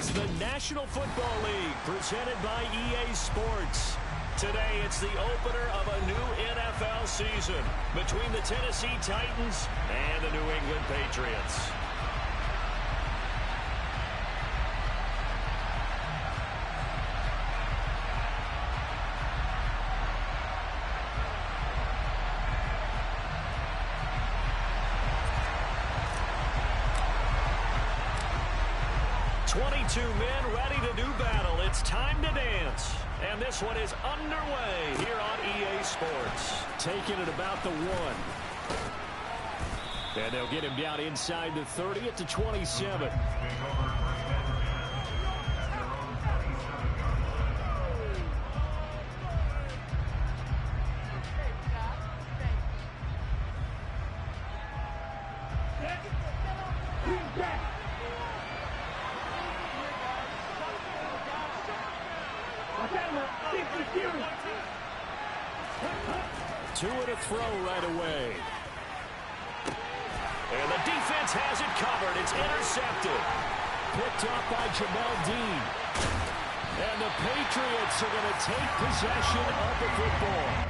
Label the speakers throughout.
Speaker 1: is the National Football League, presented by EA Sports. Today, it's the opener of a new NFL season between the Tennessee Titans and the New England Patriots. Men ready to do battle. It's time to dance. And this one is underway here on EA Sports. Taking it about the 1. And they'll get him down inside the 30 at the 27. Two and a throw right away. And the defense has it covered. It's intercepted. Picked off by Jamel Dean. And the Patriots are going to take possession of the football.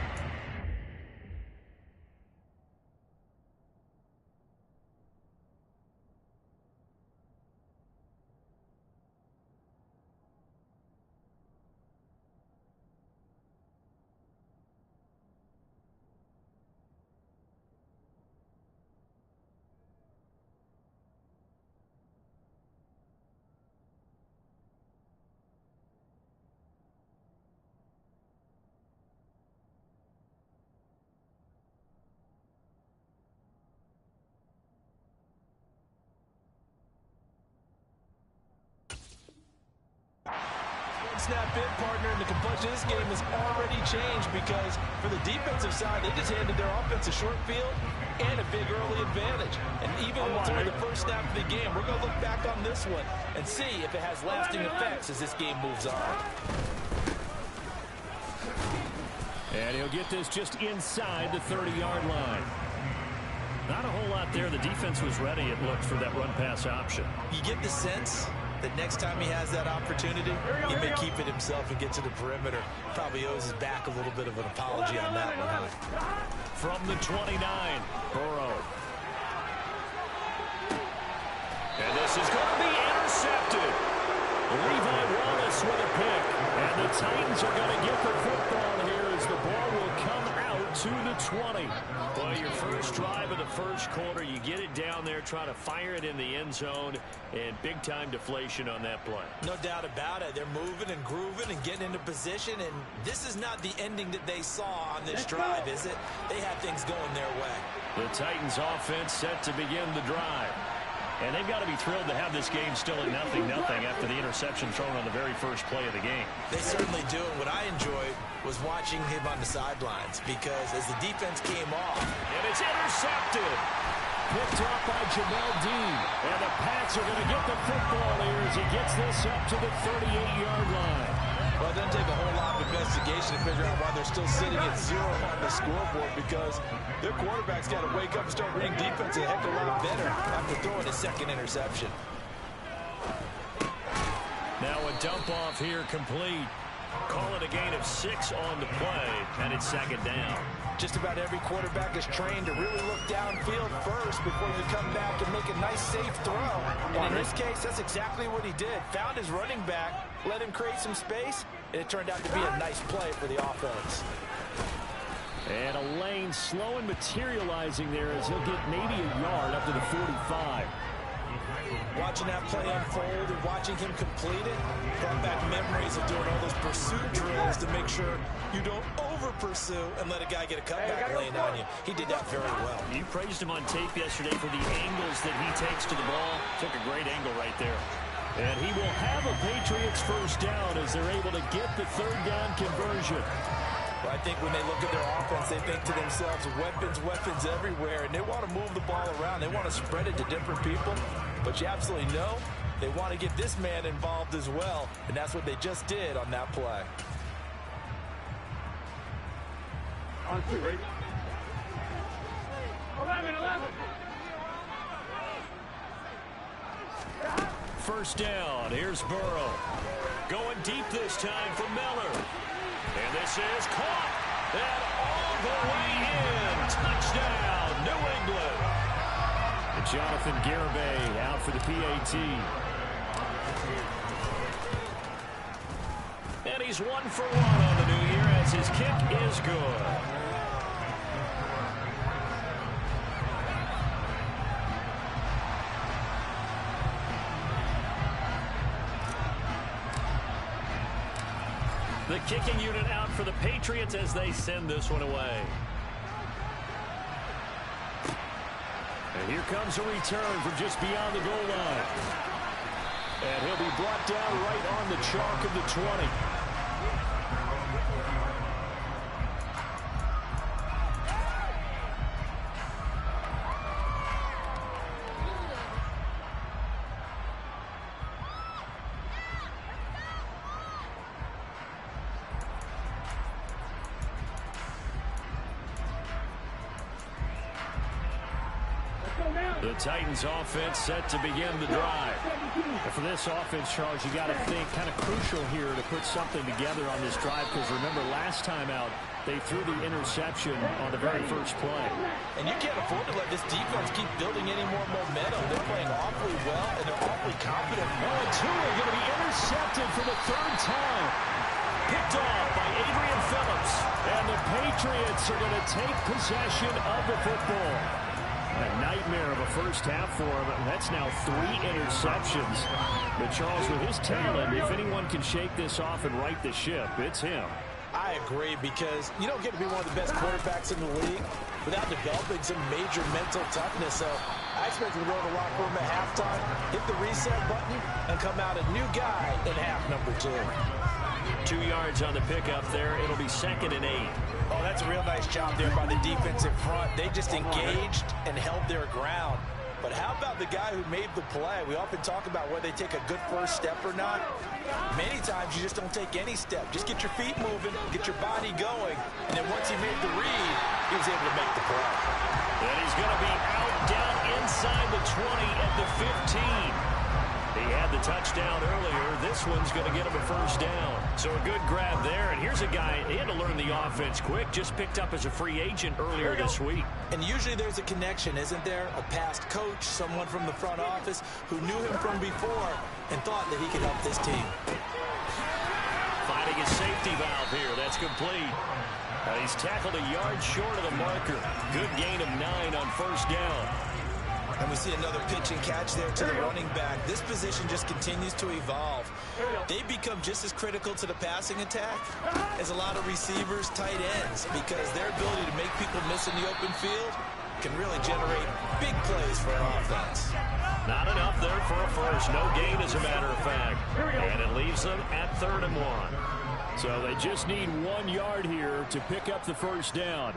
Speaker 2: Snap in, partner, and the complexion of this game has already changed because for the defensive side, they just handed their offense a short field and a big early advantage. And even though it's only the first snap of the game, we're going to look back on this one and see if it has lasting effects as this game moves on.
Speaker 1: And he'll get this just inside the 30-yard line. Not a whole lot there. The defense was ready, it looked, for that run-pass option.
Speaker 2: You get the sense that next time he has that opportunity, he may keep it himself and get to the perimeter. Probably owes his back a little bit of an apology on that one, huh?
Speaker 1: From the 29, Burrow. And this is going to be intercepted. Levi Wallace with a pick. And the Titans are going to get the football here as the ball will come out to the 20. Well, your first drive of the first quarter, you get it down there, try to fire it in the end zone, and big-time deflation on that play.
Speaker 2: No doubt about it. They're moving and grooving and getting into position, and this is not the ending that they saw on this drive, is it? They had things going their way.
Speaker 1: The Titans offense set to begin the drive. And they've got to be thrilled to have this game still at 0-0 after the interception thrown on the very first play of the game.
Speaker 2: They certainly do. And what I enjoyed was watching him on the sidelines because as the defense came off.
Speaker 1: And it's intercepted. Picked off by Jamel Dean. And the Pats are going to get the football here as he gets this up to the 38-yard line.
Speaker 2: Well, it doesn't take a whole lot of investigation to figure out why they're still sitting at 0 on the scoreboard because their quarterback's got to wake up and start reading defense a heck of a lot better after throwing his second interception.
Speaker 1: Now a dump off here complete. Call it a gain of 6 on the play, and it's second down.
Speaker 2: Just about every quarterback is trained to really look downfield first before you come back and make a nice, safe throw. And in this case, that's exactly what he did. Found his running back, let him create some space, and it turned out to be a nice play for the offense.
Speaker 1: And a lane slow and materializing there as he'll get maybe a yard up to the 45.
Speaker 2: Watching that play unfold and watching him complete it brought back memories of doing all those pursuit drills to make sure you don't over-pursue and let a guy get a cutback lane on you. He did that very well.
Speaker 1: You praised him on tape yesterday for the angles that he takes to the ball. Took a great angle right there. And he will have a Patriots first down as they're able to get the third down conversion.
Speaker 2: Well, I think when they look at their offense, they think to themselves, weapons, weapons everywhere, and they want to move the ball around. They want to spread it to different people, but you absolutely know they want to get this man involved as well, and that's what they just did on that play.
Speaker 3: On 2, right? 11.
Speaker 1: first down. Here's Burrow. Going deep this time for Miller. And this is caught. And all the way in. Touchdown, New England. And Jonathan Garibay out for the PAT. And he's 1 for 1 on the new year as his kick is good. The kicking unit out for the Patriots as they send this one away. And here comes a return from just beyond the goal line. And he'll be brought down right on the chalk of the 20. The Titans offense set to begin the drive.
Speaker 4: And for this offense, Charles, you got to think kind of crucial here to put something together on this drive, because remember last time out they threw the interception on the very first play.
Speaker 2: And you can't afford to let this defense keep building any more momentum. They're playing awfully well and they're awfully confident.
Speaker 1: Oh, and two are going to be intercepted for the third time. Picked off by Adrian Phillips. And the Patriots are going to take possession of the football. A nightmare of a first half for him. That's now 3 interceptions. But Charles, with his talent, if anyone can shake this off and right the ship, it's him.
Speaker 2: I agree, because you don't get to be one of the best quarterbacks in the league without developing some major mental toughness. So I expect him to go to the locker room at halftime, hit the reset button, and come out a new guy in half number 2.
Speaker 1: 2 yards on the pickup there. It'll be 2nd and 8.
Speaker 2: Oh, that's a real nice job there by the defensive front. They just engaged and held their ground. But how about the guy who made the play? We often talk about whether they take a good first step or not. Many times you just don't take any step. Just get your feet moving, get your body going, and then once he made the read, he was able to make the play.
Speaker 1: And he's going to be out down inside the 20 at the 15. He had the touchdown earlier. This one's going to get him a first down. So a good grab there. And here's a guy, he had to learn the offense quick, just picked up as a free agent earlier this week.
Speaker 2: And usually there's a connection, isn't there? A past coach, someone from the front office who knew him from before and thought that he could help this team.
Speaker 1: Finding his safety valve here. That's complete. He's tackled a yard short of the marker. Good gain of 9 on first down.
Speaker 2: And we see another pitch and catch there to the running back. This position just continues to evolve. They become just as critical to the passing attack as a lot of receivers, tight ends, because their ability to make people miss in the open field can really generate big plays for an offense.
Speaker 1: Not enough there for a first. No gain, as a matter of fact. And it leaves them at 3rd and 1. So they just need 1 yard here to pick up the first down.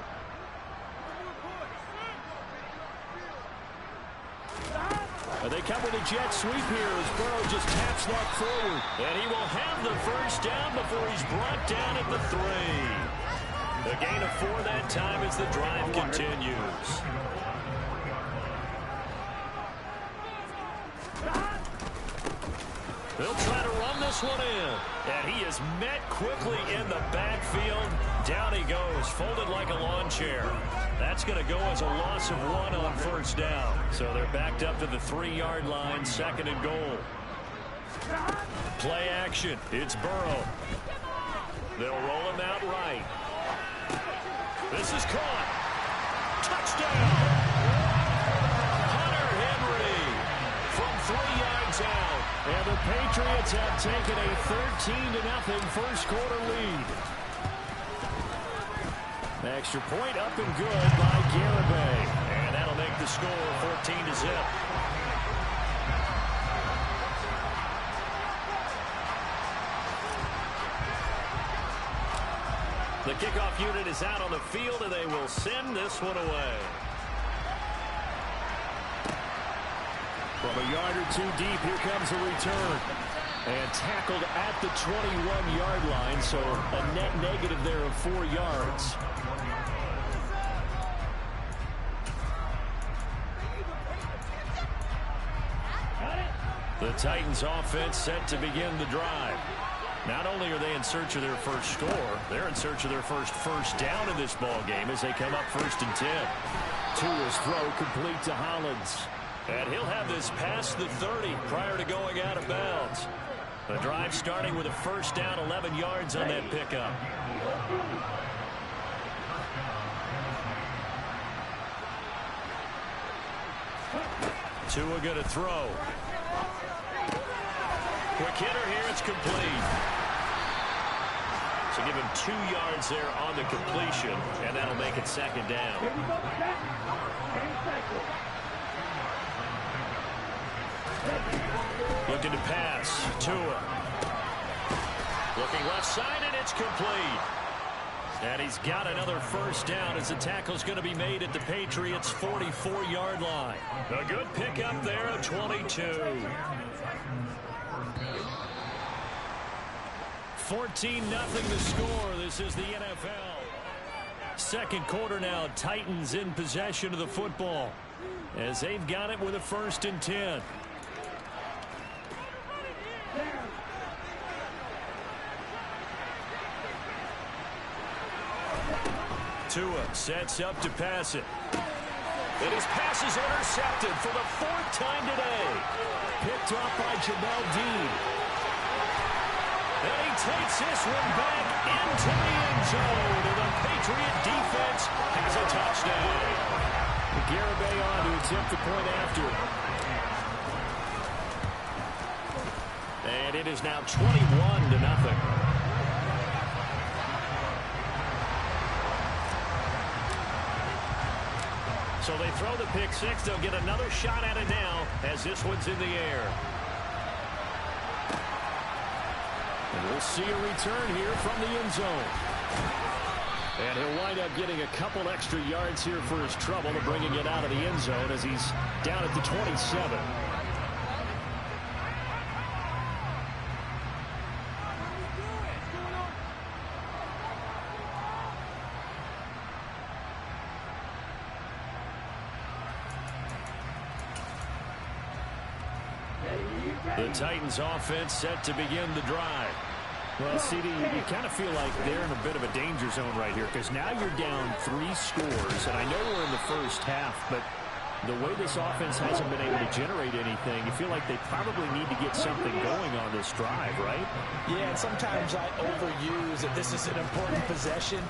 Speaker 1: They come with a jet sweep here as Burrow just taps that forward. And he will have the first down before he's brought down at the 3. A gain of 4 that time as the drive continues. They'll try to run this one in. And he is met quickly in the backfield. Down he goes, folded like a lawn chair. That's going to go as a loss of 1 on first down. So they're backed up to the 3-yard line, 2nd and goal. Play action. It's Burrow. They'll roll him out right. This is caught. Touchdown. Hunter Henry from 3 yards out. And the Patriots have taken a 13-0 first quarter lead. Extra point up and good by Garibay. And that'll make the score 14-0. The kickoff unit is out on the field, and they will send this one away. From a yard or 2 deep, here comes a return. And tackled at the 21-yard line, so a net negative there of 4 yards. The Titans offense set to begin the drive. Not only are they in search of their first score, they're in search of their first down in this ball game as they come up 1st and 10.
Speaker 4: Tua's throw complete to Hollins.
Speaker 1: And he'll have this past the 30 prior to going out of bounds. The drive starting with a 1st down, 11 yards on that pickup. Tua going to throw. Quick hitter here, it's complete. So give him 2 yards there on the completion, and that'll make it 2nd down. Looking to pass. Tua. Looking left side, and it's complete. And he's got another 1st down as the tackle's going to be made at the Patriots' 44-yard line. A good pickup there of 22. 14-0 the score. This is the NFL. 2nd quarter now. Titans in possession of the football as they've got it with a 1st and 10. Tua sets up to pass it. And his pass is intercepted for the 4th time today.
Speaker 4: Picked off by Jamel Dean.
Speaker 1: And he takes this one back into the end zone. And the Patriot defense has a touchdown.
Speaker 4: Garibay on to attempt the point after.
Speaker 1: And it is now 21-0. So they throw the pick 6. They'll get another shot at it now as this one's in the air.
Speaker 4: And we'll see a return here from the end zone. And he'll wind up getting a couple extra yards here for his trouble to bringing it out of the end zone as he's down at the 27.
Speaker 1: The Titans offense set to begin the drive.
Speaker 4: Well, CD, you kind of feel like they're in a bit of a danger zone right here because now you're down 3 scores, and I know we're in the first half, but the way this offense hasn't been able to generate anything, you feel like they probably need to get something going on this drive, right?
Speaker 2: Yeah, and sometimes I overuse that this is an important possession.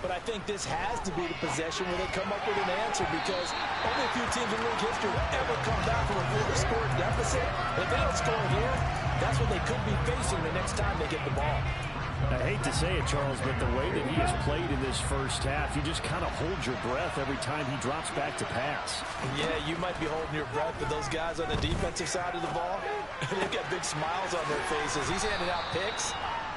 Speaker 2: But I think this has to be the possession where they come up with an answer because only a few teams in league history will ever come back from a 4-score deficit. If they don't score here, that's what they could be facing the next time they get the ball.
Speaker 4: I hate to say it, Charles, but the way that he has played in this first half, you just kind of hold your breath every time he drops back to pass.
Speaker 2: Yeah, you might be holding your breath, but those guys on the defensive side of the ball, they've got big smiles on their faces. He's handing out picks.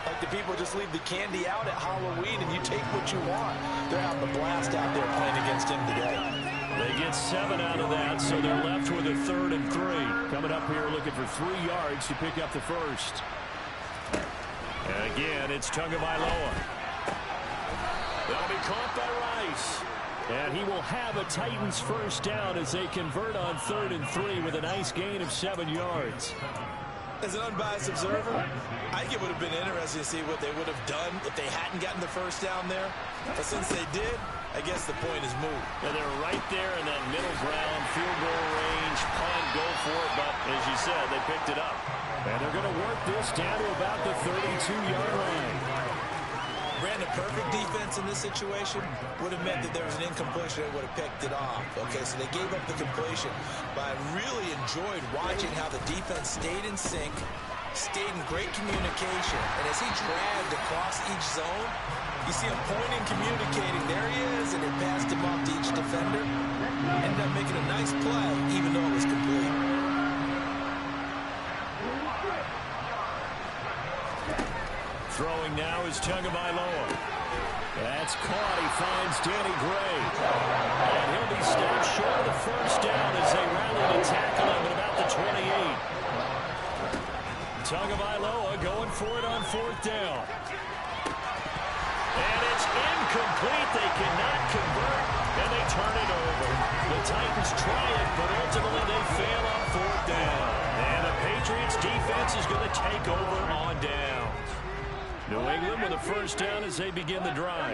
Speaker 2: Like the people just leave the candy out at Halloween and you take what you want. They're having a blast out there playing against him today.
Speaker 1: They get 7 out of that, so they're left with a 3rd and 3.
Speaker 4: Coming up here looking for 3 yards to pick up the first.
Speaker 1: And again, it's Tagovailoa. That'll be caught by Rice.
Speaker 4: And he will have a Titans first down as they convert on 3rd and 3 with a nice gain of 7 yards.
Speaker 2: As an unbiased observer, I think it would have been interesting to see what they would have done if they hadn't gotten the first down there. But since they did, I guess the point is moot.
Speaker 1: And they're right there in that middle ground, field goal range, punt, go for it. But as you said, they picked it up.
Speaker 4: And they're going to work this down to about the 32-yard line.
Speaker 2: Brandon, perfect defense in this situation would have meant that there was an incompletion that would have picked it off. Okay, so they gave up the completion. But I really enjoyed watching how the defense stayed in sync, stayed in great communication. And as he dragged across each zone, you see him pointing, communicating. There he is, and it passed him off to each defender. Ended up making a nice play, even though it was complete.
Speaker 1: Throwing now is Tagovailoa.
Speaker 4: That's caught. He finds Danny Gray.
Speaker 1: And he'll be stopped short of the first down as they rally to tackle him at about the 28. Tagovailoa going for it on 4th down. And it's incomplete. They cannot convert, and they turn it over. The Titans try it, but ultimately they fail on 4th down. And the Patriots defense is going to take over on downs. New England with a first down as they begin the drive.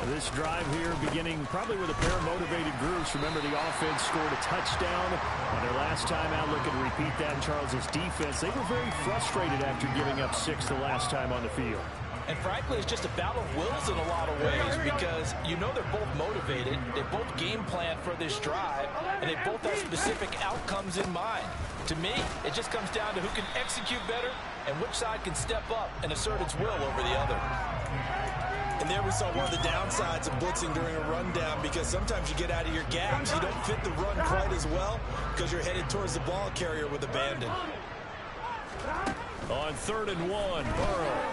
Speaker 4: This drive here beginning probably with a pair of motivated groups. Remember, the offense scored a touchdown on their last time out. Looking to repeat that in Charles' defense. They were very frustrated after giving up 6 the last time on the field.
Speaker 2: And frankly, it's just a battle of wills in a lot of ways because you know they're both motivated. They both game plan for this drive, and they both have specific outcomes in mind. To me, it just comes down to who can execute better and which side can step up and assert its will over the other.
Speaker 5: And there we saw one of the downsides of blitzing during a rundown because sometimes you get out of your gaps. You don't fit the run quite as well because you're headed towards the ball carrier with abandon.
Speaker 1: On 3rd and 1, Burrow.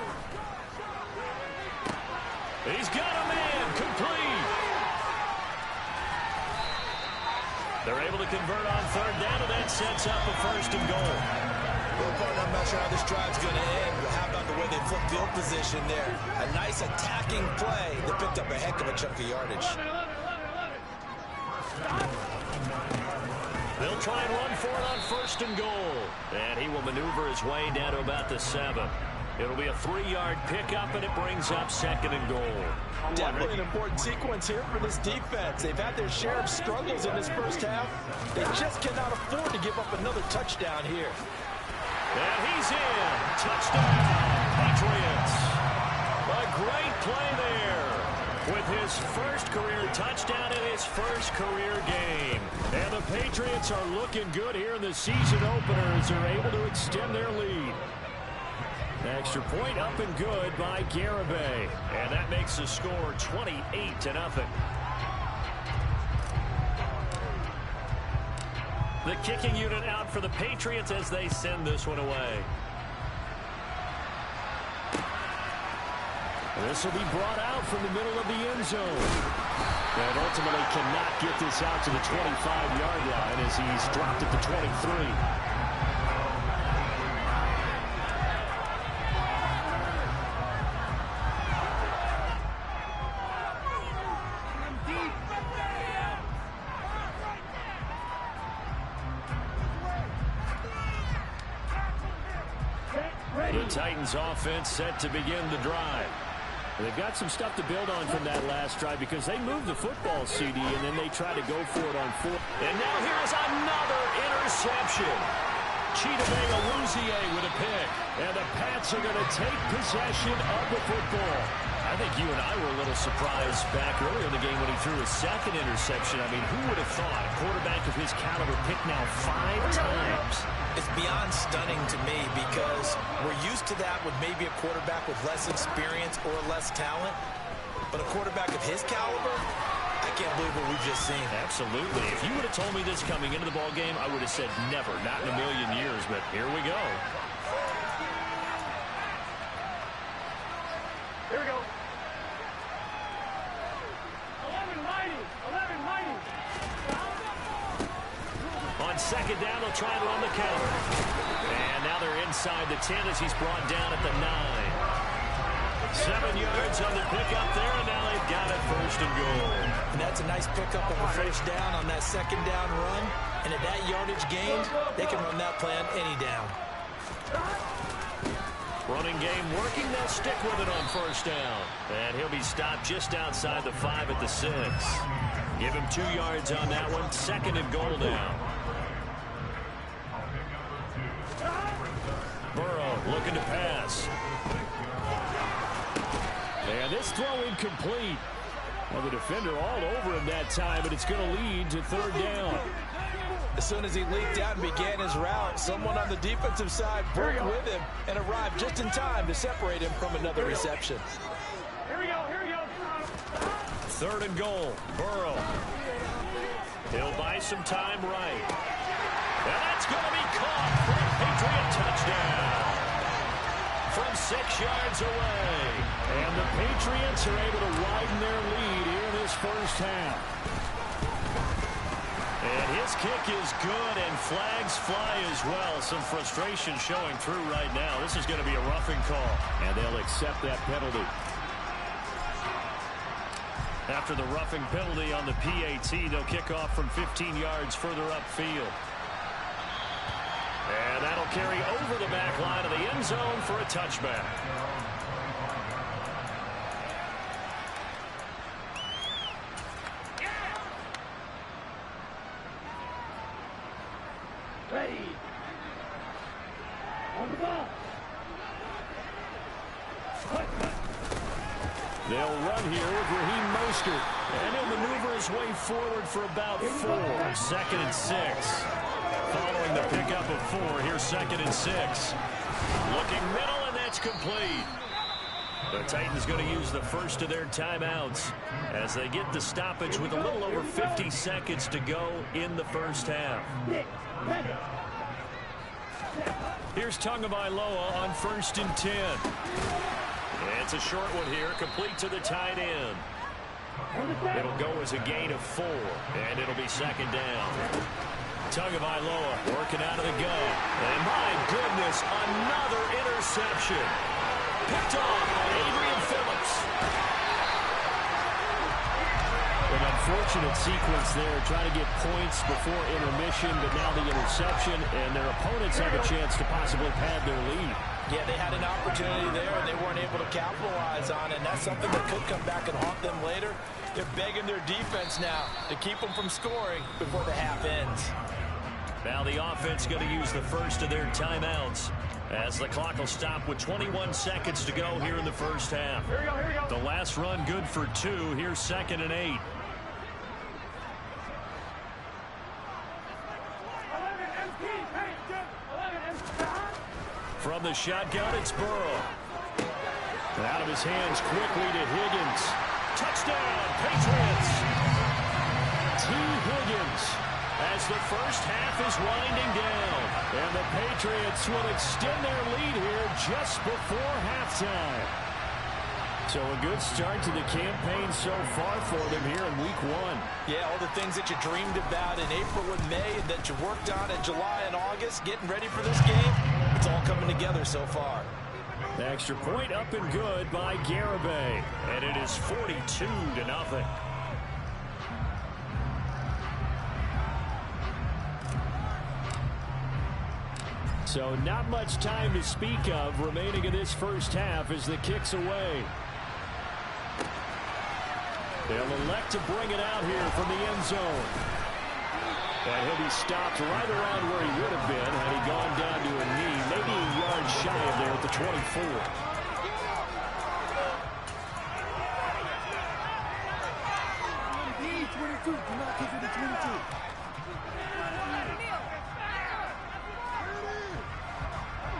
Speaker 1: He's got a man complete. They're able to convert on 3rd down, and that sets up a 1st and goal.
Speaker 5: Well, partner, I'm not sure how this drive's going to end, but how about the way they flip field position there? A nice attacking play that picked up a heck of a chunk of yardage.
Speaker 1: They'll try and run for it on 1st and goal. And he will maneuver his way down to about the 7. It'll be a 3-yard pickup, and it brings up 2nd and goal.
Speaker 2: Definitely an important sequence here for this defense. They've had their share of struggles in this first half. They just cannot afford to give up another touchdown here.
Speaker 1: And he's in. Touchdown, Patriots. A great play there with his first career touchdown in his first career game. And the Patriots are looking good here in the season opener as they're able to extend their lead. Extra point up and good by Garibay. And that makes the score 28-0. The kicking unit out for the Patriots as they send this one away. This will be brought out from the middle of the end zone. And ultimately cannot get this out to the 25-yard line as he's dropped at the 23. The Titans offense set to begin the drive. They've got some stuff to build on from that last drive because they moved the football, CD, and then they try to go for it on 4th. And now here's another interception. Chidobe Awuzie with a pick. And the Pats are going to take possession of the football. I think you and I were a little surprised back earlier in the game when he threw his 2nd interception. I mean, who would have thought a quarterback of his caliber picked now 5 times?
Speaker 5: It's beyond stunning to me because we're used to that with maybe a quarterback with less experience or less talent. But a quarterback of his caliber, I can't believe what we've just seen.
Speaker 1: Absolutely. If you would have told me this coming into the ball game, I would have said never, not in a million years. But here we go.
Speaker 3: Here we go. 11 mighty.
Speaker 1: On 2nd down, they'll try and run the counter. And now they're inside the 10 as he's brought down at the 9. 7 yards on the pickup there, and now they've got it 1st and goal.
Speaker 5: And that's a nice pickup of a 1st down on that 2nd down run. And at that yardage gained, they can run that play on any down.
Speaker 1: Running game working. They'll stick with it on 1st down. And he'll be stopped just outside the 5 at the 6. Give him 2 yards on that one. 2nd and goal now. Burrow looking to pass. And this throw incomplete. Well, the defender all over him that time, but it's going to lead to 3rd down.
Speaker 2: As soon as he leaked out and began his route, someone on the defensive side broke with him and arrived just in time to separate him from another reception.
Speaker 3: Here we go.
Speaker 1: 3rd and goal. Burrow. He'll buy some time right. And that's going to be caught for a Patriot touchdown. From 6 yards away. And the Patriots are able to widen their lead here in this first half. And his kick is good, and flags fly as well. Some frustration showing through right now. This is going to be a roughing call.
Speaker 4: And they'll accept that penalty.
Speaker 1: After the roughing penalty on the PAT, they'll kick off from 15 yards further upfield. And that'll Ball carry over the back line of the end zone for a touchback.
Speaker 3: Ready. On the ball.
Speaker 1: They'll run here with Raheem Mostert. And he'll maneuver his way forward for about 4. 2nd and 6. Following the pickup of 4, here's 2nd and 6. Looking middle, and that's complete. The Titans going to use the first of their timeouts as they get the stoppage with a little over 50 seconds to go in the first half. Here's Tagovailoa on 1st and 10. It's a short one here, complete to the tight end. It'll go as a gain of 4, and it'll be 2nd down. Tagovailoa working out of the gun. And my goodness, another interception. Picked off by Adrian Phillips.
Speaker 4: An unfortunate sequence there, trying to get points before intermission, but now the interception, and their opponents have a chance to possibly pad their lead.
Speaker 2: Yeah, they had an opportunity there, and they weren't able to capitalize on it. And that's something that could come back and haunt them later. They're begging their defense now to keep them from scoring before the half ends.
Speaker 1: Now the offense going to use the first of their timeouts as the clock will stop with 21 seconds to go here in the first half.
Speaker 3: Here we go.
Speaker 1: The last run good for 2. Here's 2nd and 8.
Speaker 3: 11 MP. Hey, 11 MP.
Speaker 1: From the shotgun, it's Burrow. Out of his hands quickly to Higgins. Touchdown, Patriots. T. Higgins as the first half is winding down. And the Patriots will extend their lead here just before halftime.
Speaker 4: So a good start to the campaign so far for them here in week 1.
Speaker 2: Yeah, all the things that you dreamed about in April and May and that you worked on in July and August, getting ready for this game, it's all coming together so far.
Speaker 4: The extra point up and good by Garibay.
Speaker 1: And it is 42-0.
Speaker 4: So not much time to speak of remaining in this first half as the kick's away. They'll elect to bring it out here from the end zone. And he'll be stopped right around where he would have been had he gone down to a knee, maybe a yard shy of there at the 24.
Speaker 3: Do not kick it to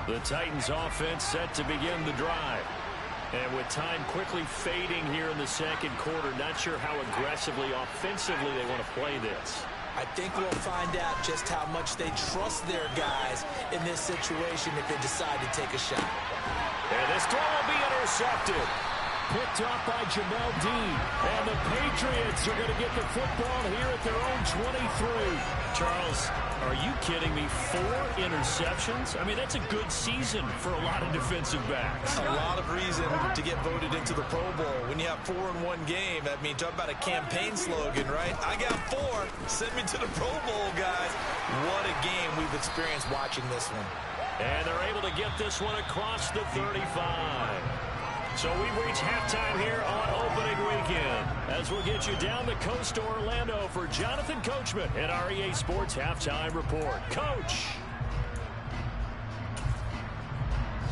Speaker 3: 22.
Speaker 1: The Titans offense set to begin the drive. And with time quickly fading here in the second quarter, not sure how aggressively, offensively they want to play this.
Speaker 5: I think we'll find out just how much they trust their guys in this situation if they decide to take a shot.
Speaker 1: And this throw will be intercepted.
Speaker 4: Picked off by Jamel Dean. And the Patriots are going to get the football here at their own 23.
Speaker 1: Charles, are you kidding me? 4 interceptions? I mean, that's a good season for a lot of defensive backs.
Speaker 5: A lot of reason to get voted into the Pro Bowl. When you have 4 in one game, I mean, talk about a campaign slogan, right? I got 4. Send me to the Pro Bowl, guys. What a game we've experienced watching this one.
Speaker 1: And they're able to get this one across the 35. So we've reached halftime here on opening weekend as we'll get you down the coast to Orlando for Jonathan Coachman at our EA Sports Halftime Report. Coach!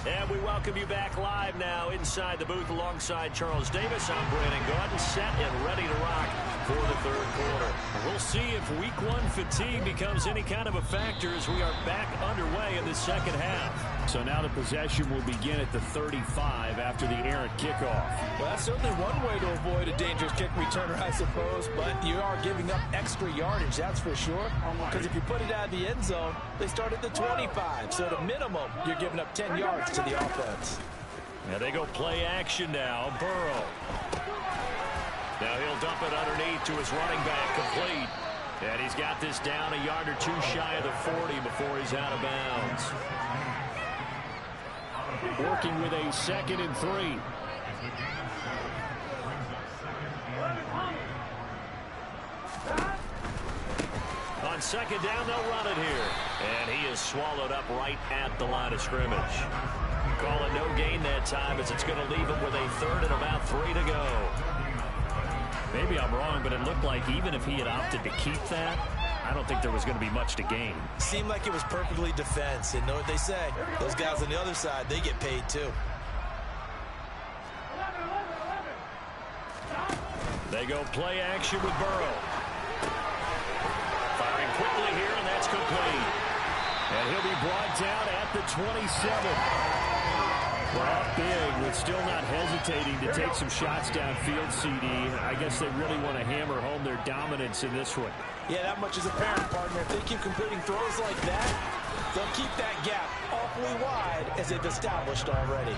Speaker 1: And we welcome you back live now inside the booth alongside Charles Davis. I'm Brandon Gaudin, set and ready to rock for the third quarter. We'll see if week 1 fatigue becomes any kind of a factor as we are back underway in the second half.
Speaker 4: So now the possession will begin at the 35 after the errant kickoff.
Speaker 2: Well, that's certainly one way to avoid a dangerous kick returner, I suppose, but you are giving up extra yardage, that's for sure. Because if you put it out of the end zone, they start at the 25. So at a minimum, you're giving up 10 yards to the offense.
Speaker 1: Now they go play action now. Burrow. Now he'll dump it underneath to his running back, complete. And he's got this down a yard or 2 shy of the 40 before he's out of bounds.
Speaker 4: Working with a 2nd and 3.
Speaker 1: On On second down, they'll run it here. And he is swallowed up right at the line of scrimmage. Call it no gain that time as it's going to leave him with a third and about 3 to go.
Speaker 4: Maybe I'm wrong, but it looked like even if he had opted to keep that, I don't think there was going to be much to gain.
Speaker 5: Seemed like it was perfectly defense. And know what they say? Those guys on the other side, they get paid too.
Speaker 1: They go play action with Burrow. Firing quickly here, and that's complete. And he'll be brought down at the 27. Brought big, but still not hesitating to take some shots downfield, CD. I guess they really want to hammer home their dominance in this one.
Speaker 2: Yeah, that much is apparent, partner. If they keep completing throws like that, they'll keep that gap awfully wide as they've established already.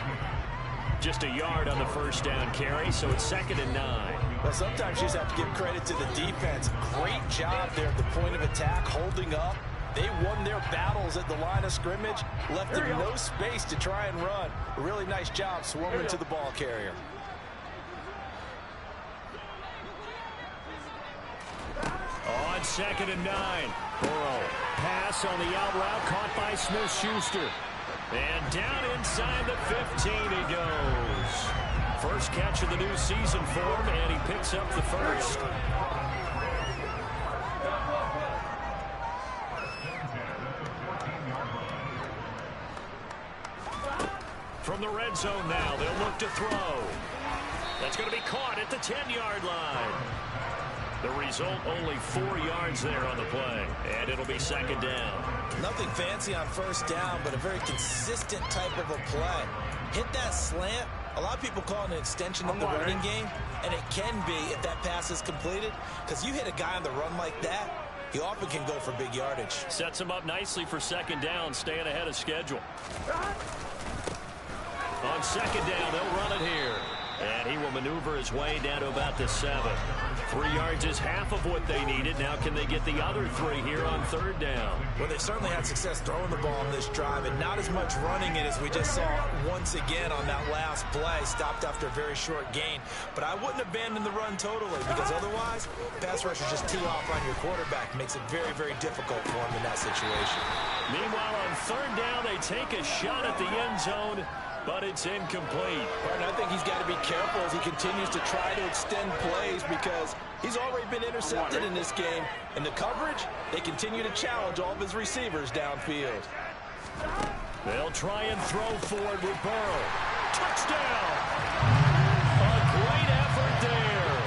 Speaker 1: Just a yard on the first down carry, so it's 2nd and 9.
Speaker 2: Well, sometimes you just have to give credit to the defense. Great job there at the point of attack, holding up. They won their battles at the line of scrimmage, left them no space to try and run. A really nice job swarming to the ball carrier.
Speaker 1: On 2nd and 9. Burrow. Pass on the out route, caught by Smith-Schuster. And down inside the 15 he goes. First catch of the new season for him, and he picks up the first. From the red zone now, they'll look to throw. That's going to be caught at the 10-yard line. The result, only 4 yards there on the play, and it'll be 2nd down.
Speaker 5: Nothing fancy on first down, but a very consistent type of a play. Hit that slant. A lot of people call it an extension of the running game, and it can be if that pass is completed, because you hit a guy on the run like that, he often can go for big yardage.
Speaker 1: Sets him up nicely for 2nd down, staying ahead of schedule. On 2nd down, they'll run it here. And he will maneuver his way down to about the 7. 3 yards is half of what they needed. Now can they get the other 3 here on 3rd down?
Speaker 5: Well, they certainly had success throwing the ball on this drive, and not as much running it as we just saw once again on that last play. Stopped after a very short gain. But I wouldn't abandon the run totally, because otherwise, pass rushers just tee off on your quarterback. Makes it very, very difficult for him in that situation.
Speaker 1: Meanwhile, on 3rd down, they take a shot at the end zone, but it's incomplete.
Speaker 2: And I think he's got to be careful as he continues to try to extend plays because he's already been intercepted in this game. And the coverage, they continue to challenge all of his receivers downfield.
Speaker 1: They'll try and throw forward with Burrow. Touchdown! A great effort there.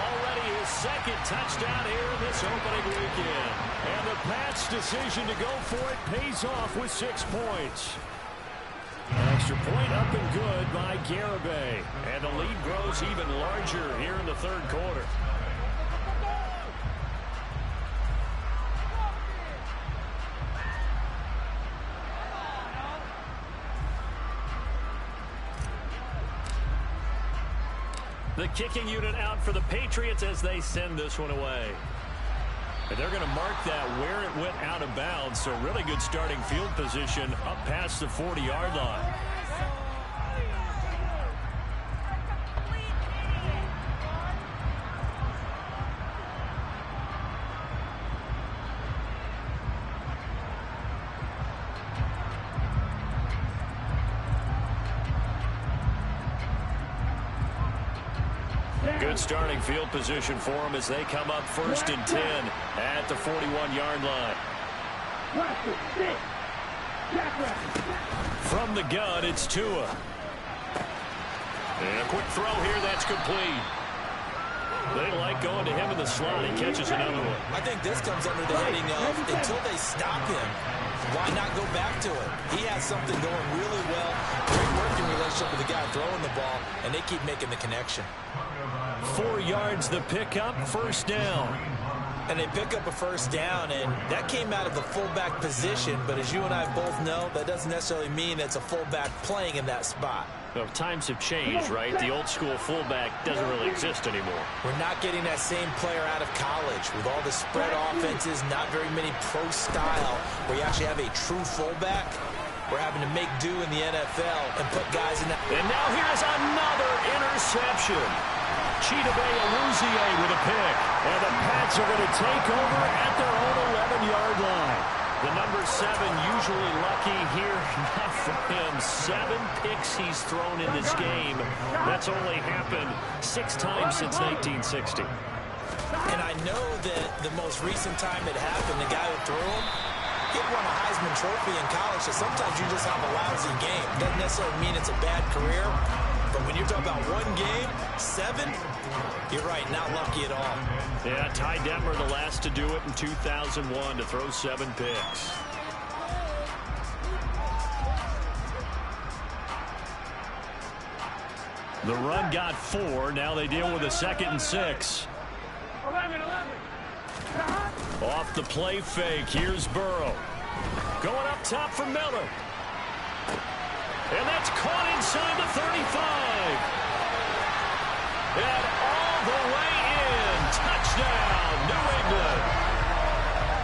Speaker 1: Already his 2nd touchdown here in this opening weekend. And the Pats' decision to go for it pays off with 6 points. Extra point up and good by Garibay. And the lead grows even larger here in the 3rd quarter. The kicking unit out for the Patriots as they send this one away. And they're going to mark that where it went out of bounds. So really good starting field position up past the 40-yard line. Good starting field position for them as they come up 1st and 10 at the 41-yard line. From the gun, it's Tua. And a quick throw here, that's complete. They like going to him in the slot. He catches another one.
Speaker 5: I think this comes under the heading of until they stop him, why not go back to it? He has something going really well. Great working relationship with the guy throwing the ball, and they keep making the connection.
Speaker 1: 4 yards the pickup, 1st down.
Speaker 5: And they pick up a 1st down, and that came out of the fullback position. But as you and I both know, that doesn't necessarily mean it's a fullback playing in that spot.
Speaker 1: Well, times have changed, right? The old school fullback doesn't really exist anymore.
Speaker 5: We're not getting that same player out of college. With all the spread offenses, not very many pro style, where you actually have a true fullback. We're having to make do in the NFL and put guys in that.
Speaker 1: And now here's another interception. Chidobe Awuzie with a pick. And the Pats are going to take over at their own 11-yard line. The number 7 usually lucky here. Not for him. 7 picks he's thrown in this game. That's only happened 6 times since 1960.
Speaker 5: And I know that the most recent time it happened, the guy who threw him, he won a Heisman Trophy in college, so sometimes you just have a lousy game. Doesn't necessarily mean it's a bad career, but when you're talking about one game, 7, you're right, not lucky at all.
Speaker 1: Yeah, Ty Detmer, the last to do it in 2001, to throw 7 picks. The run got 4. Now they deal with a 2nd and 6.
Speaker 3: 11.
Speaker 1: Off the play fake. Here's Burrow. Going up top for Miller. And that's caught inside the 35. And all the way in. Touchdown, New England.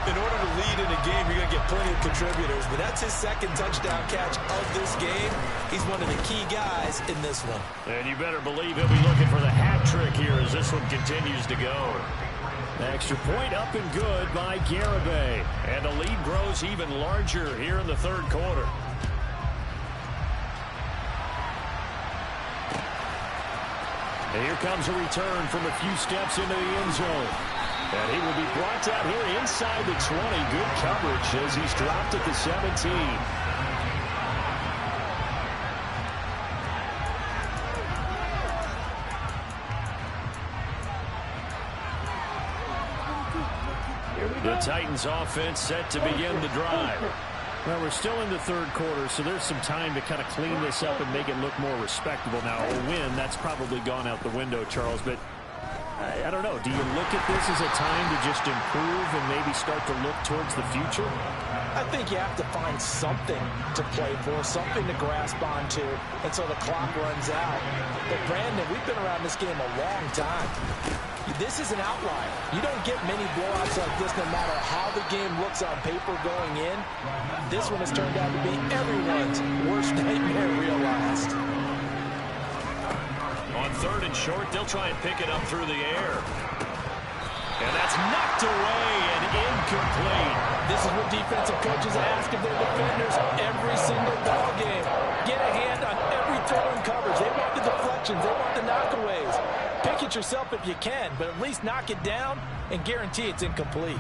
Speaker 5: In order to lead in a game, you're going to get plenty of contributors, but that's his 2nd touchdown catch of this game. He's one of the key guys in this one.
Speaker 1: And you better believe he'll be looking for the hat trick here as this one continues to go. Extra point up and good by Garibay. And the lead grows even larger here in the 3rd quarter. And here comes a return from a few steps into the end zone. And he will be brought out here inside the 20. Good coverage as he's dropped at the 17. The Titans offense set to begin the drive. Well, we're still in the 3rd quarter, so there's some time to kind of clean this up and make it look more respectable. Now, a win, that's probably gone out the window, Charles, but I don't know. Do you look at this as a time to just improve and maybe start to look towards the future?
Speaker 2: I think you have to find something to play for, something to grasp onto until the clock runs out. But, Brandon, we've been around this game a long time. This is an outlier. You don't get many blowouts like this no matter how the game looks on paper going in. This one has turned out to be everyone's worst nightmare realized.
Speaker 1: On 3rd and short, they'll try and pick it up through the air. And that's knocked away and incomplete.
Speaker 2: This is what defensive coaches ask of their defenders every single ball game. Get a hand on every throw and coverage. They want the deflections. They want the knockaways. Pick it yourself if you can, but at least knock it down and guarantee it's incomplete.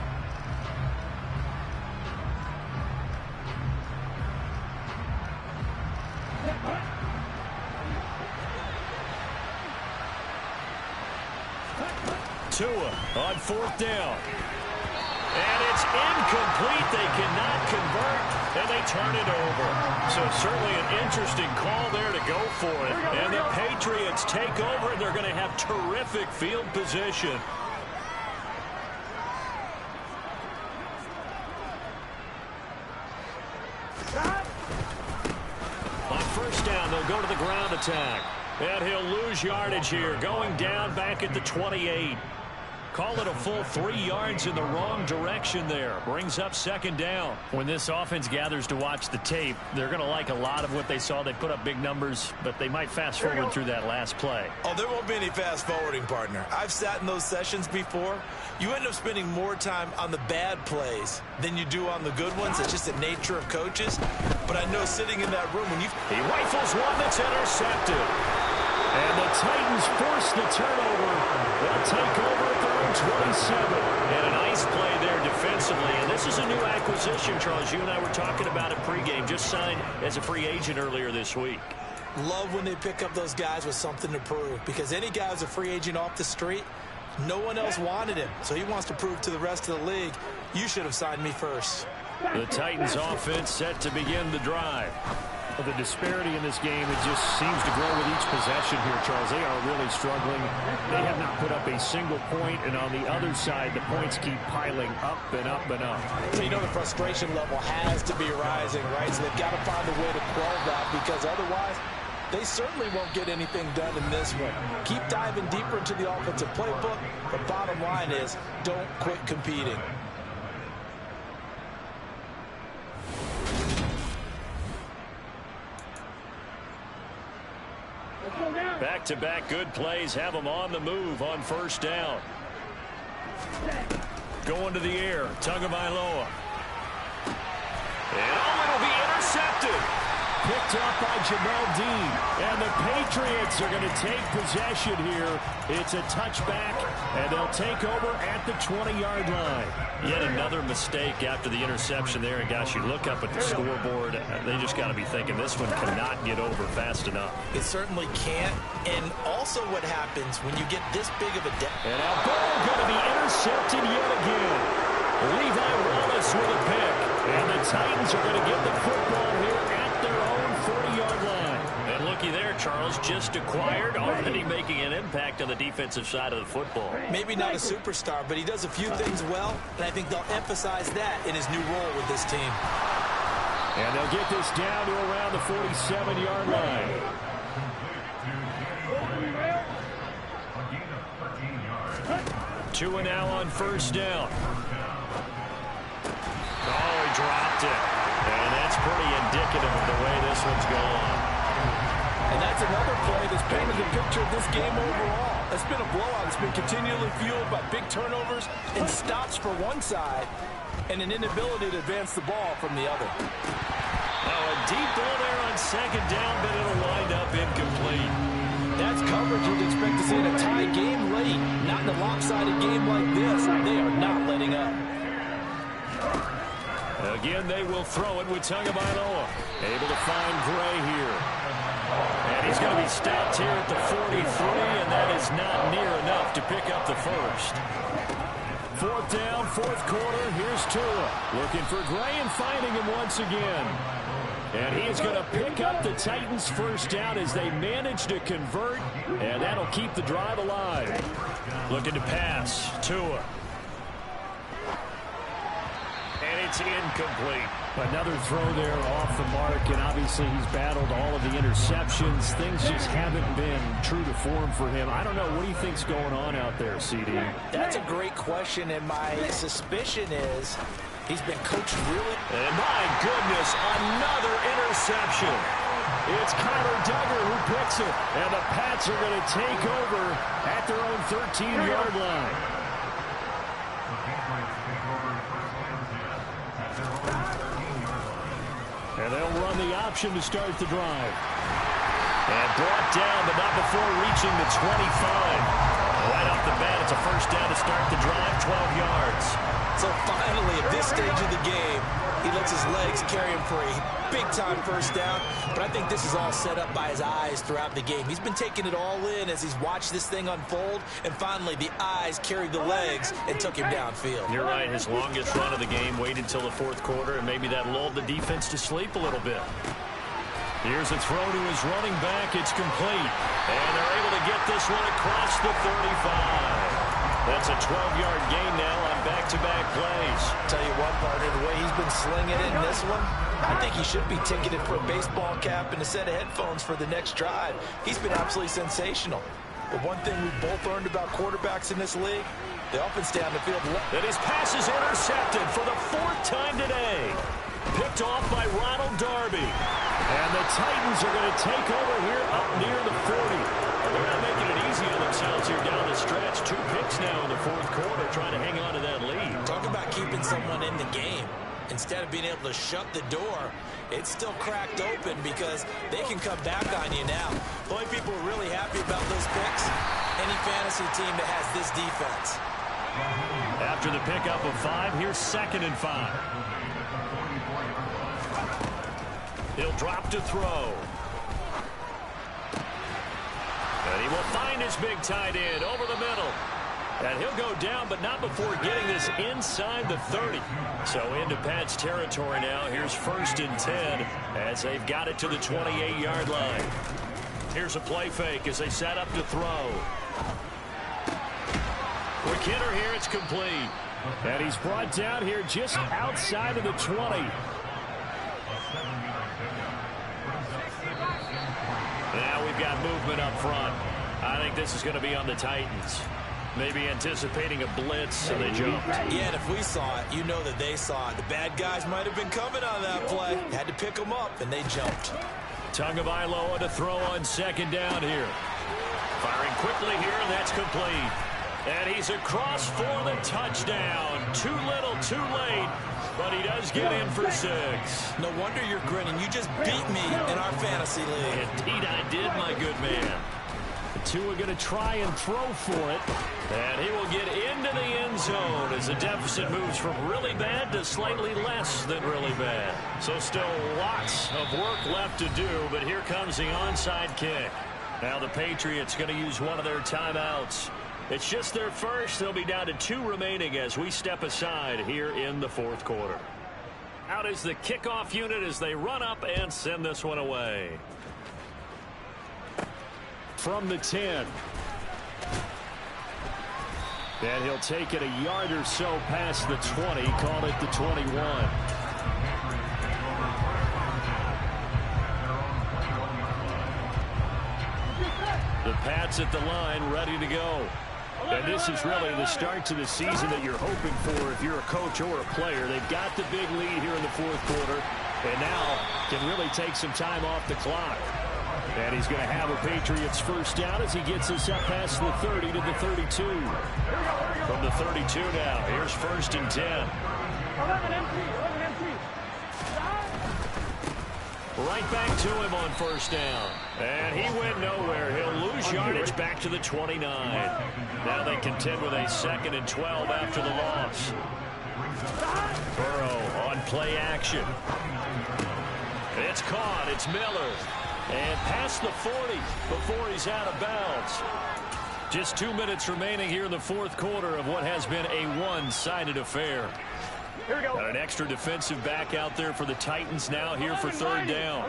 Speaker 1: Tua on 4th down. And it's incomplete. They cannot convert, and they turn it over. So certainly an interesting call there to go for it. And the Patriots take over, and they're going to have terrific field position. On 1st down, they'll go to the ground attack. And he'll lose yardage here, going down back at the 28. Call it a full 3 yards in the wrong direction there. Brings up 2nd down. When this offense gathers to watch the tape, they're going to like a lot of what they saw. They put up big numbers, but they might fast forward through that last play.
Speaker 5: Oh, there won't be any fast forwarding, partner. I've sat in those sessions before. You end up spending more time on the bad plays than you do on the good ones. It's just the nature of coaches. But I know sitting in that room when he
Speaker 1: rifles one that's intercepted. And the Titans force the turnover. They'll take over at their own 27. And a nice play there defensively. And this is a new acquisition, Charles. You and I were talking about it pregame. Just signed as a free agent earlier this week.
Speaker 2: Love when they pick up those guys with something to prove. Because any guy who's a free agent off the street, no one else wanted him. So he wants to prove to the rest of the league, you should have signed me first.
Speaker 1: The Titans offense set to begin the drive. Well, the disparity in this game, it just seems to grow with each possession here, Charles. They are really struggling. They have not put up a single point, and on the other side, the points keep piling up and up and up.
Speaker 2: So you know the frustration level has to be rising, right? So they've got to find a way to quell that, because otherwise, they certainly won't get anything done in this one. Keep diving deeper into the offensive playbook. The bottom line is, don't quit competing.
Speaker 1: Back-to-back good plays have them on the move on first down. Going to the air, Tagovailoa. And it'll be intercepted. Picked up by Jamel Dean. And the Patriots are going to take possession here. It's a touchback, and they'll take over at the 20-yard line. Yet another mistake after the interception there. And, gosh, you look up at the scoreboard, they just got to be thinking this one cannot get over fast enough.
Speaker 5: It certainly can't. And also what happens when you get this big of a
Speaker 1: and our ball going to be intercepted yet again. Levi Wallace with a pick. And the Titans are going to get the football here at their own 40-yard line. And looky there, Charles, just acquired, already making an impact on the defensive side of the football.
Speaker 5: Maybe not a superstar, but he does a few things well, and I think they'll emphasize that in his new role with this team.
Speaker 1: And they'll get this down to around the 47-yard line. Two and now on first down. Oh, he dropped it. And that's pretty indicative of the way this one's going.
Speaker 2: And that's another play that's painted the picture of this game overall. It's been a blowout. It's been continually fueled by big turnovers and stops for one side and an inability to advance the ball from the other.
Speaker 1: Now a deep ball there on second down, but it'll wind up incomplete.
Speaker 2: That's coverage you'd expect to see in a tie game late. Not in a lopsided game like this. They are not letting up.
Speaker 1: Again, they will throw it with Tagovailoa. Able to find Gray here. And he's going to be stopped here at the 43, and that is not near enough to pick up the first. Fourth down, fourth quarter. Here's Tua. Looking for Gray and finding him once again. And he is going to pick up the Titans' first down as they manage to convert, and that'll keep the drive alive. Looking to pass. Tua. And it's incomplete. Another throw there off the mark, and obviously he's battled all of the interceptions. Things just haven't been true to form for him. I don't know. What do you think's going on out there, CD?
Speaker 2: That's a great question, and my suspicion is he's been coached really.
Speaker 1: And my goodness, another interception. It's Kyler Duggar who picks it, and the Pats are going to take over at their own 13-yard line. And they'll run the option to start the drive. And brought down, but not before reaching the 25. Right off the bat, it's a first down to start the drive, 12 yards.
Speaker 5: So finally, at this stage of the game, he lets his legs carry him for a big-time first down. But I think this is all set up by his eyes throughout the game. He's been taking it all in as he's watched this thing unfold. And finally, the eyes carried the legs and took him downfield.
Speaker 1: You're right. His longest run of the game waited till the fourth quarter, and maybe that lulled the defense to sleep a little bit. Here's a throw to his running back. It's complete. And they're able to get this one across the 35. That's a 12-yard gain now on back-to-back plays.
Speaker 2: Tell you what, partner, the way he's been slinging it in this one, I think he should be ticketed for a baseball cap and a set of headphones for the next drive. He's been absolutely sensational. But one thing we've both learned about quarterbacks in this league, they often stay on the field.
Speaker 1: And his pass is intercepted for the fourth time today. Picked off by Ronald Darby. And the Titans are going to take over here up near the 40. They're not making it easy on themselves here down the stretch. 2 picks now in the fourth quarter, trying to hang on to that lead.
Speaker 5: Talk about keeping someone in the game. Instead of being able to shut the door, it's still cracked open because they can come back on you now. The only people who are really happy about those picks, any fantasy team that has this defense.
Speaker 1: After the pickup of 5, here's 2nd and 5. He'll drop to throw. And he will find his big tight end over the middle. And he'll go down, but not before getting this inside the 30. So into Pat's territory now. Here's 1st and 10 as they've got it to the 28-yard line. Here's a play fake as they set up to throw. Quick hitter here, it's complete. And he's brought down here just outside of the 20. Now we've got movement up front. I think this is going to be on the Titans. Maybe anticipating a blitz, and they jumped.
Speaker 5: Yeah, and if we saw it, you know that they saw it. The bad guys might have been coming on that play. Had to pick them up, and they jumped.
Speaker 1: Tagovailoa to throw on second down here. Firing quickly here, and that's complete. And he's across for the touchdown. Too little, too late, but he does get in for 6.
Speaker 5: No wonder you're grinning. You just beat me in our fantasy league.
Speaker 1: Indeed I did, my good man. The two are going to try and throw for it. And he will get into the end zone as the deficit moves from really bad to slightly less than really bad. So still lots of work left to do, but here comes the onside kick. Now the Patriots going to use one of their timeouts. It's just their first. They'll be down to 2 remaining as we step aside here in the 4th quarter. Out is the kickoff unit as they run up and send this one away. From the 10. And he'll take it a yard or so past the 20. Call it the 21. The Pats at the line, ready to go. And this is really the start to the season that you're hoping for if you're a coach or a player. They've got the big lead here in the 4th quarter, and now can really take some time off the clock. And he's going to have a Patriots first down as he gets us up past the 30 to the 32. From the 32 now, here's 1st and 10. Right back to him on 1st down. And he went nowhere. He'll lose yardage back to the 29. Now they contend with a 2nd and 12 after the loss. Burrow on play action. It's caught. It's Miller. And past the 40 before he's out of bounds. Just 2 minutes remaining here in the 4th quarter of what has been a one-sided affair.
Speaker 3: Here we go.
Speaker 1: Got an extra defensive back out there for the Titans now here for 3rd down.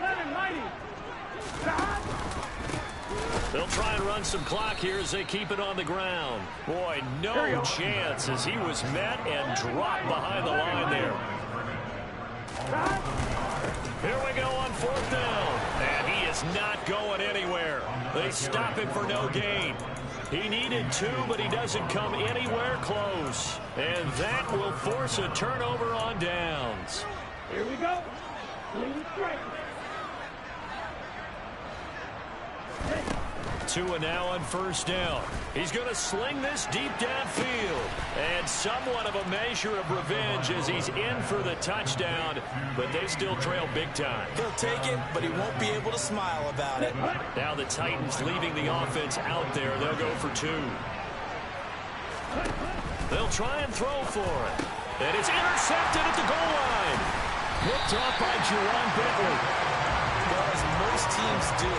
Speaker 1: They'll try and run some clock here as they keep it on the ground. Boy, no chance as he was met and dropped behind the line there. Here we go on 4th down. And he is not going anywhere. They stop him for no gain. He needed 2, but he doesn't come anywhere close. And that will force a turnover on downs.
Speaker 3: Here we go. Straight.
Speaker 1: 2 and now on 1st down. He's going to sling this deep downfield. And somewhat of a measure of revenge as he's in for the touchdown. But they still trail big time.
Speaker 5: He'll take it, but he won't be able to smile about it.
Speaker 1: Now the Titans leaving the offense out there. They'll go for 2. They'll try and throw for it. And it's intercepted at the goal line. Picked off by Jerron Bentley.
Speaker 5: Well, as most teams do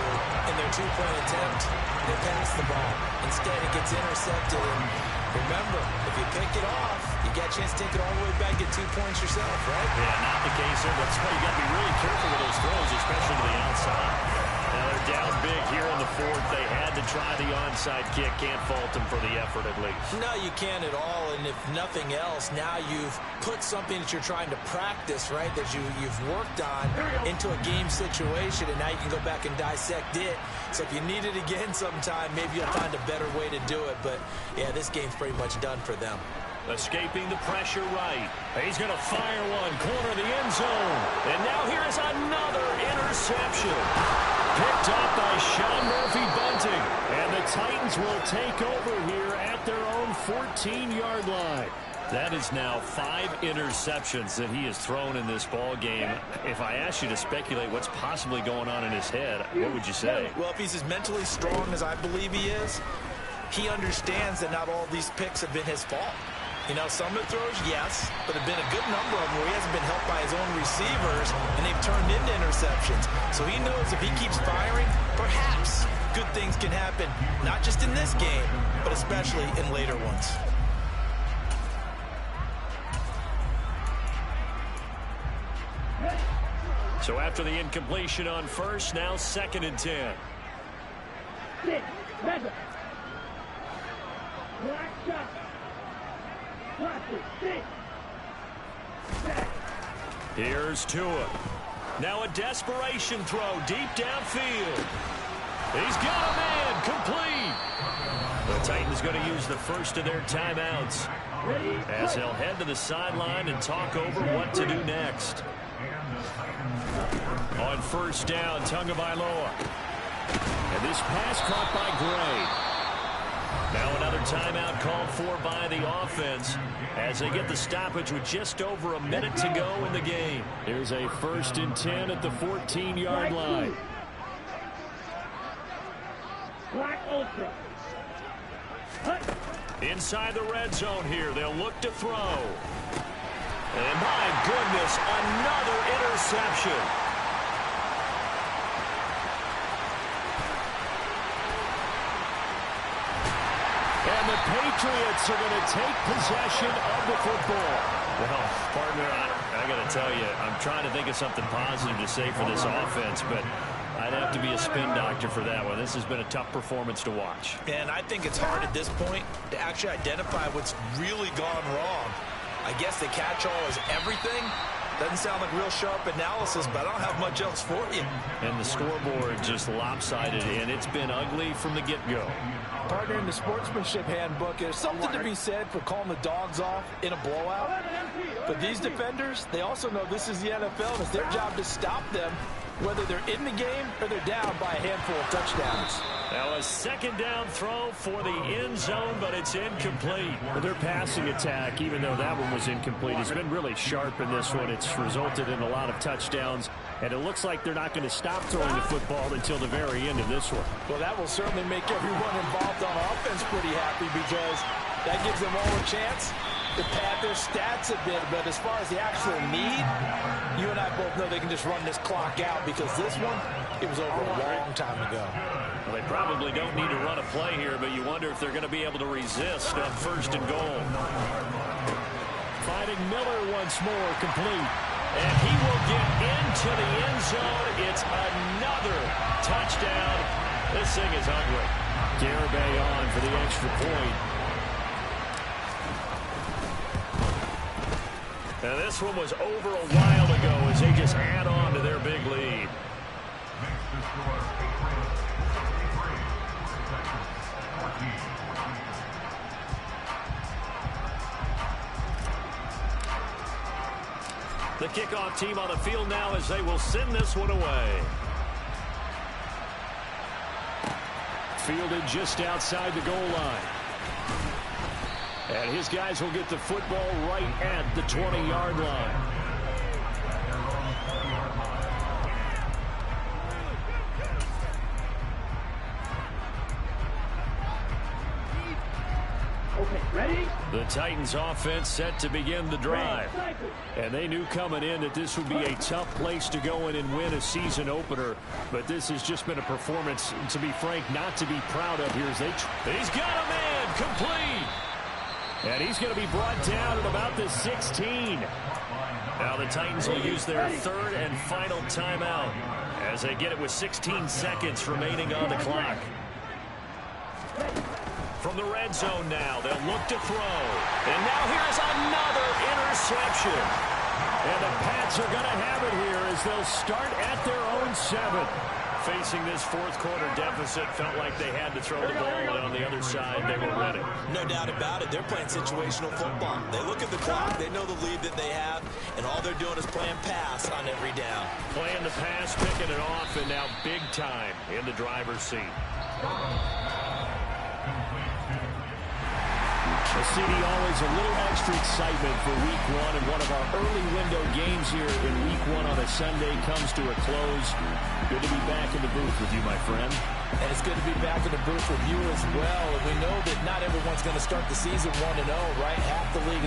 Speaker 5: in their 2-point attempt, they pass the ball. Instead, it gets intercepted. And remember, if you pick it off, you get a chance to take it all the way back, get 2 points yourself, right?
Speaker 1: Yeah, not the case there. That's why you got to be really careful with those throws, especially to the outside. Now they're down big here in the 4th. They had to try the onside kick. Can't fault them for the effort at least.
Speaker 5: No, you can't at all. And if nothing else, now you've put something that you're trying to practice, right, that you've worked on into a game situation, and now you can go back and dissect it. So if you need it again sometime, maybe you'll find a better way to do it. But, yeah, this game's pretty much done for them.
Speaker 1: Escaping the pressure right. He's going to fire one, corner of the end zone. And now here is another interception. Picked up by Sean Murphy-Bunting. And the Titans will take over here at their own 14-yard line. That is now 5 interceptions that he has thrown in this ball game. If I asked you to speculate what's possibly going on in his head, what would you say?
Speaker 5: Well, if he's as mentally strong as I believe he is, he understands that not all these picks have been his fault. You know, some of the throws, yes, but there have been a good number of them where he hasn't been helped by his own receivers, and they've turned into interceptions. So he knows if he keeps firing, perhaps good things can happen, not just in this game, but especially in later ones.
Speaker 1: So after the incompletion on 1st, now 2nd and 10.
Speaker 3: Black shot.
Speaker 1: Here's Tua. Now a desperation throw deep downfield. He's got a man complete. The Titans going to use the first of their timeouts as they'll head to the sideline and talk over what to do next. On first down, Tagovailoa. And this pass caught by Gray. Now another timeout called for by the offense as they get the stoppage with just over a minute to go in the game. Here's a 1st and 10 at the 14-yard line. Inside the red zone here, they'll look to throw. And my goodness, another interception. And the Patriots are going to take possession of the football. Well, partner, I got to tell you, I'm trying to think of something positive to say for this offense, but I'd have to be a spin doctor for that one. This has been a tough performance to watch.
Speaker 5: And I think it's hard at this point to actually identify what's really gone wrong. I guess the catch-all is everything. Doesn't sound like real sharp analysis, but I don't have much else for you.
Speaker 1: And the scoreboard just lopsided, and it's been ugly from the get-go.
Speaker 2: Partner, in the sportsmanship handbook, there's something to be said for calling the dogs off in a blowout. But these defenders, they also know this is the NFL, and it's their job to stop them, whether they're in the game or they're down by a handful of touchdowns.
Speaker 1: Now a 2nd down throw for the end zone, but it's incomplete.
Speaker 4: Well, their passing attack, even though that one was incomplete, has been really sharp in this one. It's resulted in a lot of touchdowns, and it looks like they're not going to stop throwing the football until the very end of this one.
Speaker 2: Well, that will certainly make everyone involved on offense pretty happy because that gives them all a chance to pad their stats a bit. But as far as the actual need, you and I both know they can just run this clock out because this one, it was over a long time ago.
Speaker 1: Well, they probably don't need to run a play here, but you wonder if they're going to be able to resist on 1st and goal.
Speaker 4: Finding Miller once more, complete.
Speaker 1: And he will get into the end zone. It's another touchdown. This thing is ugly.
Speaker 4: Garibay on for the extra point.
Speaker 1: Now this one was over a while ago as they just add on to their big lead. The kickoff team on the field now as they will send this one away.
Speaker 4: Fielded just outside the goal line. And his guys will get the football right at the 20-yard line.
Speaker 3: Okay, ready?
Speaker 1: The Titans offense set to begin the drive.
Speaker 4: And they knew coming in that this would be a tough place to go in and win a season opener. But this has just been a performance, to be frank, not to be proud of here as they...
Speaker 1: He's got a man, complete.
Speaker 4: And he's going to be brought down at about the 16.
Speaker 1: Now the Titans will use their 3rd and final timeout as they get it with 16 seconds remaining on the clock. From the red zone now, they'll look to throw. And now here's another interception.
Speaker 4: And the Pats are going to have it here as they'll start at their own 7.
Speaker 1: Facing this 4th quarter deficit, felt like they had to throw the ball, and on the other side, they were ready.
Speaker 5: No doubt about it. They're playing situational football. They look at the clock. They know the lead that they have, and all they're doing is playing pass on every down.
Speaker 1: Playing the pass, picking it off, and now big time in the driver's seat.
Speaker 4: CD, always a little extra excitement for week 1, and one of our early window games here in week 1 on a Sunday comes to a close. Good to be back in the booth with you, my friend.
Speaker 2: And it's good to be back in the booth with you as well. And we know that not everyone's going to start the season 1-0, right? Half the league is